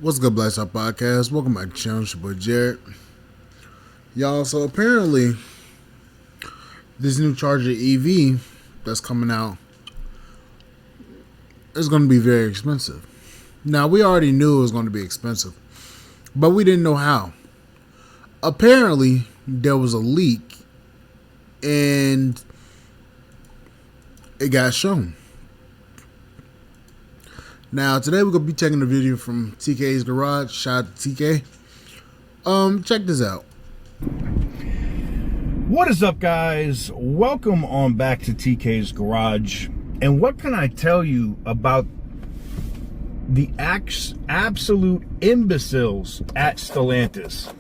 What's good, Blast Out Podcast? Welcome back to the channel. It's your boy Jared. Y'all, so apparently this new Charger EV that's coming out is going to be very expensive. Now, we already knew it was going to be expensive, but we didn't know how. Apparently, there was a leak and it got shown. Now, today we're going to be taking a video from TK's Garage. Shout out to TK. Check this out. What is up, guys? Welcome on back to TK's Garage. And what can I tell you about the absolute imbeciles at Stellantis?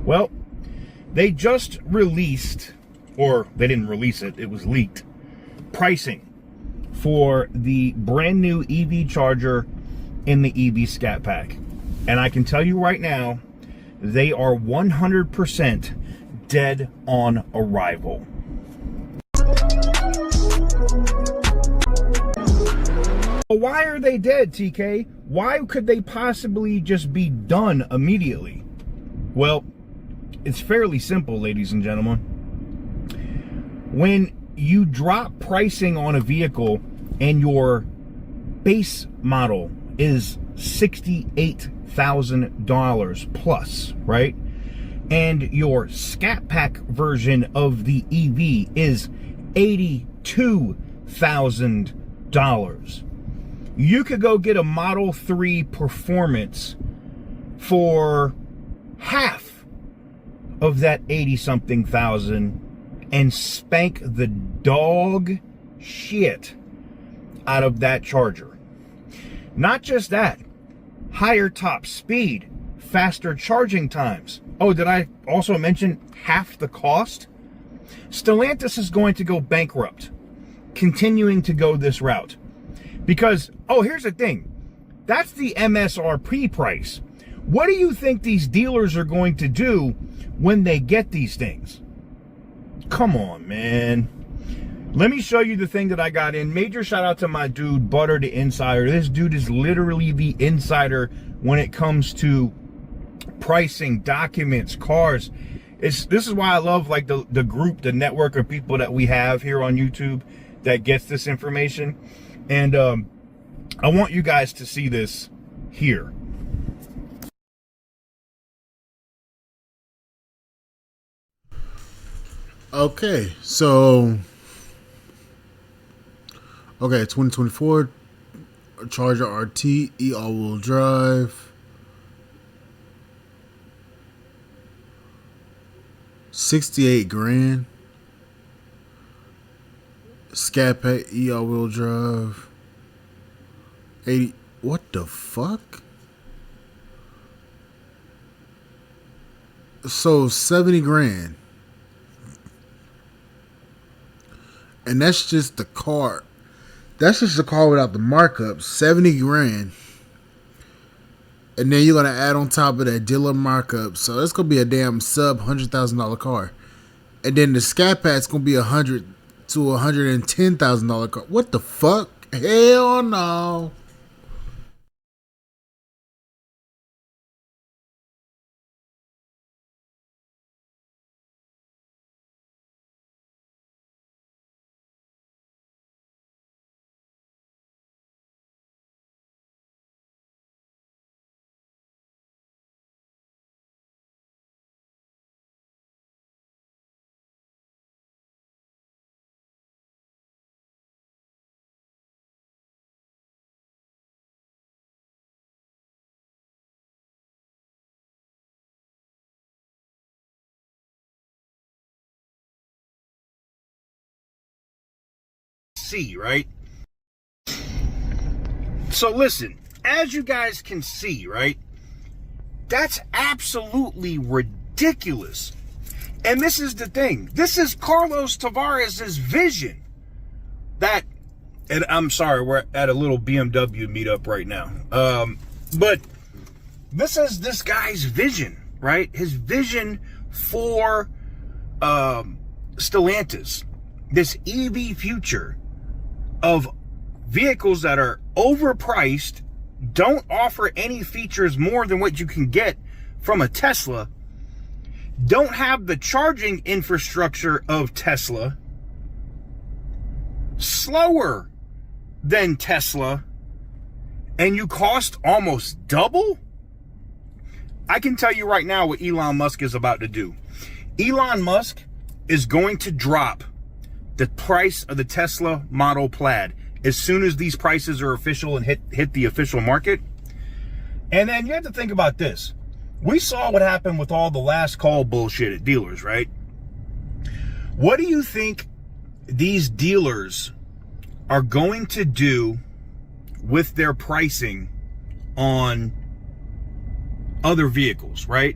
Well, they just released, or they didn't release it, it was leaked, pricing for the brand new EV charger in the EV Scat Pack. And I can tell you right now, they are 100% dead on arrival. Why are they dead, TK? Why could they possibly just be done immediately? Well, it's fairly simple, ladies and gentlemen. When you drop pricing on a vehicle and your base model is $68,000 plus, right? And your Scat Pack version of the EV is $82,000. You could go get a Model 3 Performance for half of that 80-something thousand and spank the dog shit out of that charger. Not just that, higher top speed, faster charging times. Oh, did I also mention half the cost? Stellantis is going to go bankrupt, continuing to go this route. Because, oh, here's the thing. That's the MSRP price. What do you think these dealers are going to do when they get these things? Come on, man. Let me show you the thing that I got in. Major shout out to my dude, Butter the Insider. This dude is literally the insider when it comes to pricing, documents, cars. This is why I love like the group, the network of people that we have here on YouTube that gets this information. And I want you guys to see this here. Okay, so 2024 Charger RT E all-wheel drive, 68 grand. Scat Pack E all-wheel drive, 80. What the fuck? So 70 grand. And that's just the car. That's just the car without the markup. 70 grand. And then you're going to add on top of that dealer markup. So that's going to be a damn sub $100,000 car. And then the Scat Pack's going to be $100,000 to $110,000 car. What the fuck? Hell no. See, right? So listen, as you guys can see, right? That's absolutely ridiculous. And this is the thing. This is Carlos Tavares' vision. That, and I'm sorry, we're at a little BMW meetup right now. But this is this guy's vision, right? His vision for Stellantis. This EV future of vehicles that are overpriced don't offer any features more than what you can get from a Tesla, don't have the charging infrastructure of Tesla, slower than Tesla, and you cost almost double? I can tell you right now what Elon Musk is about to do. Elon Musk is going to drop the price of the Tesla Model Plaid as soon as these prices are official and hit the official market. And then you have to think about this. We saw what happened with all the last call bullshit at dealers, right? What do you think these dealers are going to do with their pricing on other vehicles, right?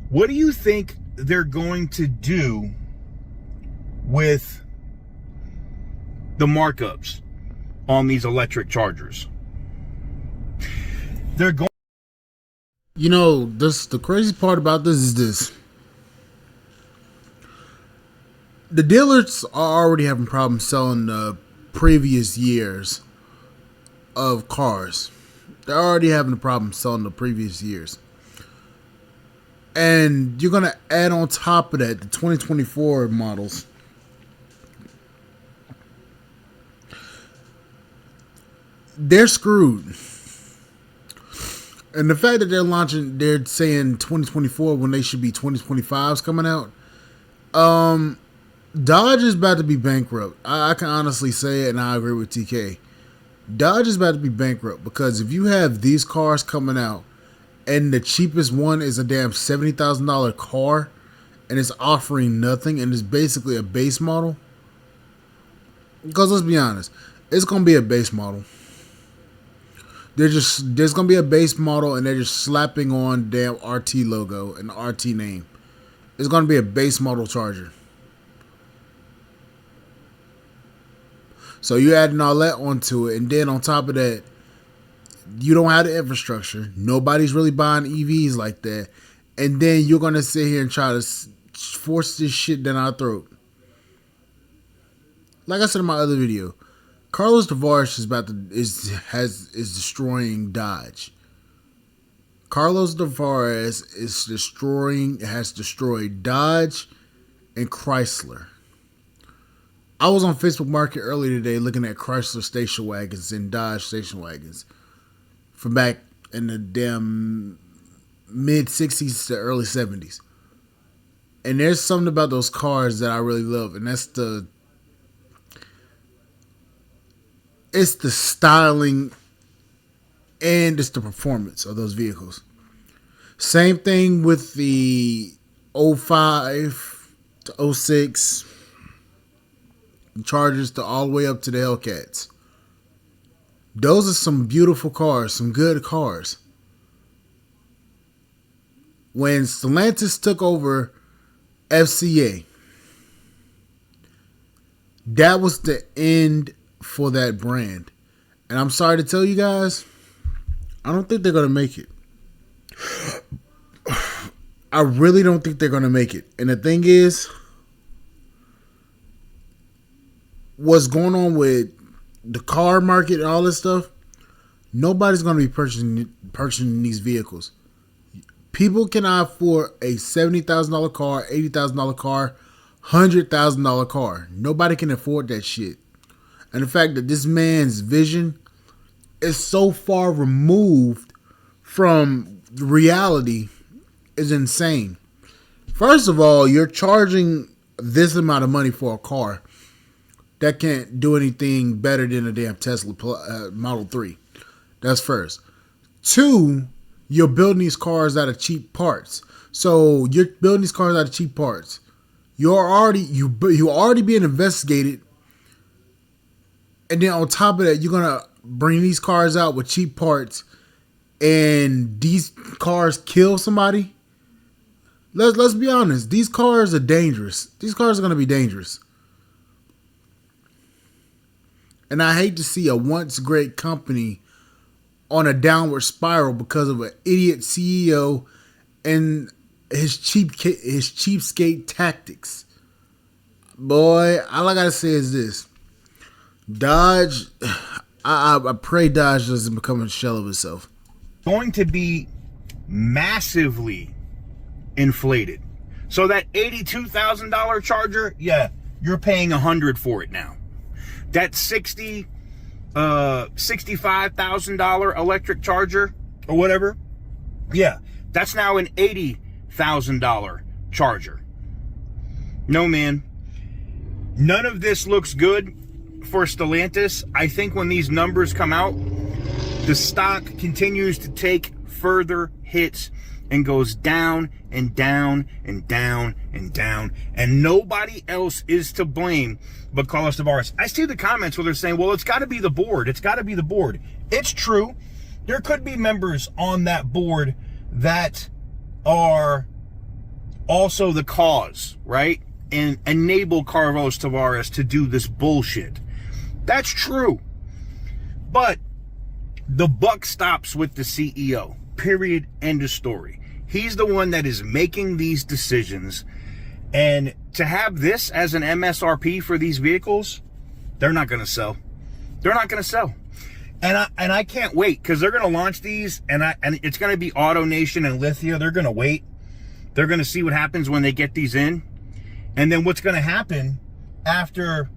What do you think they're going to do with the markups on these electric chargers? They're going. You know, the crazy part about this is this. The dealers are already having problems selling the previous years of cars. They're already having a problem selling the previous years. And you're going to add on top of that the 2024 models. They're screwed. And the fact that they're saying 2024 when they should be 2025s coming out. Dodge is about to be bankrupt. I can honestly say it, and I agree with TK. Dodge is about to be bankrupt because if you have these cars coming out and the cheapest one is a damn $70,000 car and it's offering nothing and it's basically a base model. Because let's be honest, it's going to be a base model. There's going to be a base model and they're just slapping on damn RT logo and RT name. It's going to be a base model charger. So you're adding all that onto it, and then on top of that, you don't have the infrastructure. Nobody's really buying EVs like that. And then you're going to sit here and try to force this shit down our throat. Like I said in my other video, Carlos Tavares is destroying Dodge. Carlos Tavares has destroyed Dodge and Chrysler. I was on Facebook Market earlier today looking at Chrysler station wagons and Dodge station wagons from back in the damn mid 60s to early 70s. And there's something about those cars that I really love, and that's it's the styling and it's the performance of those vehicles. Same thing with the 05 to 06 Chargers to all the way up to the Hellcats. Those are some beautiful cars, some good cars. When Stellantis took over FCA, that was the end for that brand. And I'm sorry to tell you guys, I don't think they're going to make it. I really don't think they're going to make it. And the thing is, what's going on with the car market and all this stuff, nobody's going to be purchasing these vehicles. People cannot afford a $70,000 car, $80,000 car, $100,000 car. Nobody can afford that shit. And the fact that this man's vision is so far removed from reality is insane. First of all, you're charging this amount of money for a car that can't do anything better than a damn Tesla Model 3. That's first. Two, you're building these cars out of cheap parts. So you're building these cars out of cheap parts. You're already being investigated. And then on top of that, you're going to bring these cars out with cheap parts and these cars kill somebody. Let's be honest. These cars are dangerous. These cars are going to be dangerous. And I hate to see a once great company on a downward spiral because of an idiot CEO and his cheapskate tactics. Boy, all I gotta say is this: Dodge. I pray Dodge doesn't become a shell of itself. Going to be massively inflated. So that $82,000 Charger, yeah, you're paying $100 for it now. That $65,000 electric Charger or whatever, yeah, that's now an $80,000 Charger. No, man, none of this looks good for Stellantis. I think when these numbers come out, the stock continues to take further hits and goes down and down and down and down, and nobody else is to blame but Carlos Tavares. I see the comments where they're saying, well, it's got to be the board. It's got to be the board. It's true. There could be members on that board that are also the cause, right? And enable Carlos Tavares to do this bullshit. That's true. But the buck stops with the CEO. Period. End of story. He's the one that is making these decisions. And to have this as an MSRP for these vehicles, they're not going to sell. They're not going to sell. And I can't wait, because they're going to launch these, and it's going to be AutoNation and Lithia. They're going to wait. They're going to see what happens when they get these in. And then what's going to happen after,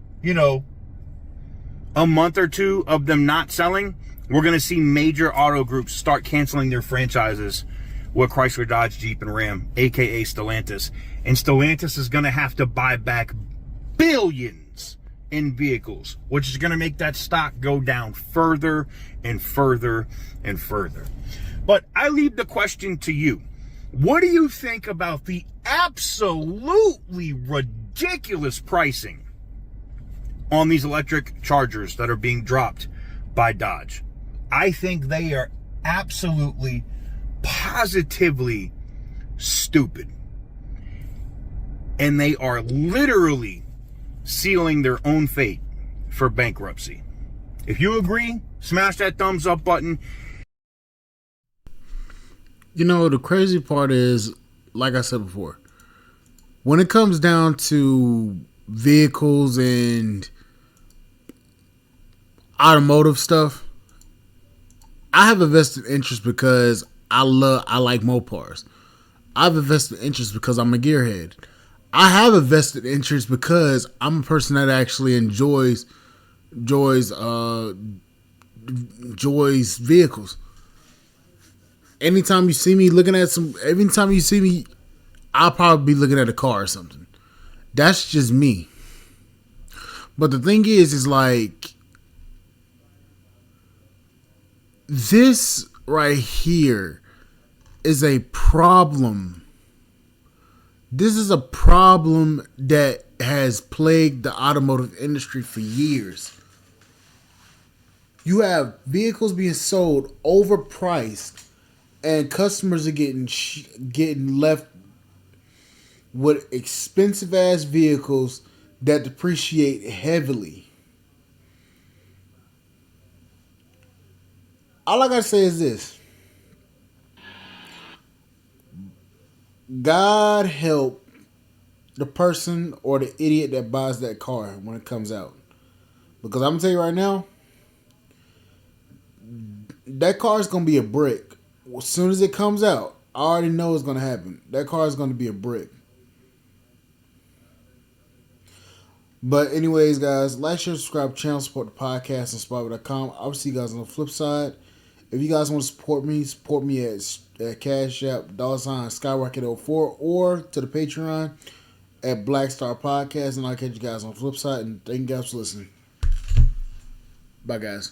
a month or two of them not selling, we're going to see major auto groups start canceling their franchises with Chrysler, Dodge, Jeep, and Ram, aka Stellantis. And Stellantis is going to have to buy back billions in vehicles, which is going to make that stock go down further and further and further. But I leave the question to you. What do you think about the absolutely ridiculous pricing on these electric Chargers that are being dropped by Dodge? I think they are absolutely, positively stupid. And they are literally sealing their own fate for bankruptcy. If you agree, smash that thumbs up button. The crazy part is, like I said before, when it comes down to vehicles and automotive stuff, I have a vested interest because I like Mopars. I have a vested interest because I'm a gearhead. I have a vested interest because I'm a person that actually enjoys vehicles. Anytime you see me, I'll probably be looking at a car or something. That's just me. But the thing is like, this right here is a problem. This is a problem that has plagued the automotive industry for years. You have vehicles being sold overpriced, and customers are getting left with expensive ass vehicles that depreciate heavily. All I gotta say is this: God help the person or the idiot that buys that car when it comes out. Because I'm gonna tell you right now, that car is gonna be a brick. As soon as it comes out, I already know it's gonna happen. That car is gonna be a brick. But anyways, guys, like, share, subscribe, channel, support the podcast, and Spotify.com. I'll see you guys on the flip side. If you guys want to support me at Cash App, $Skyrocket04, or to the Patreon at Black Star Podcast. And I'll catch you guys on the flip side. And thank you guys for listening. Bye, guys.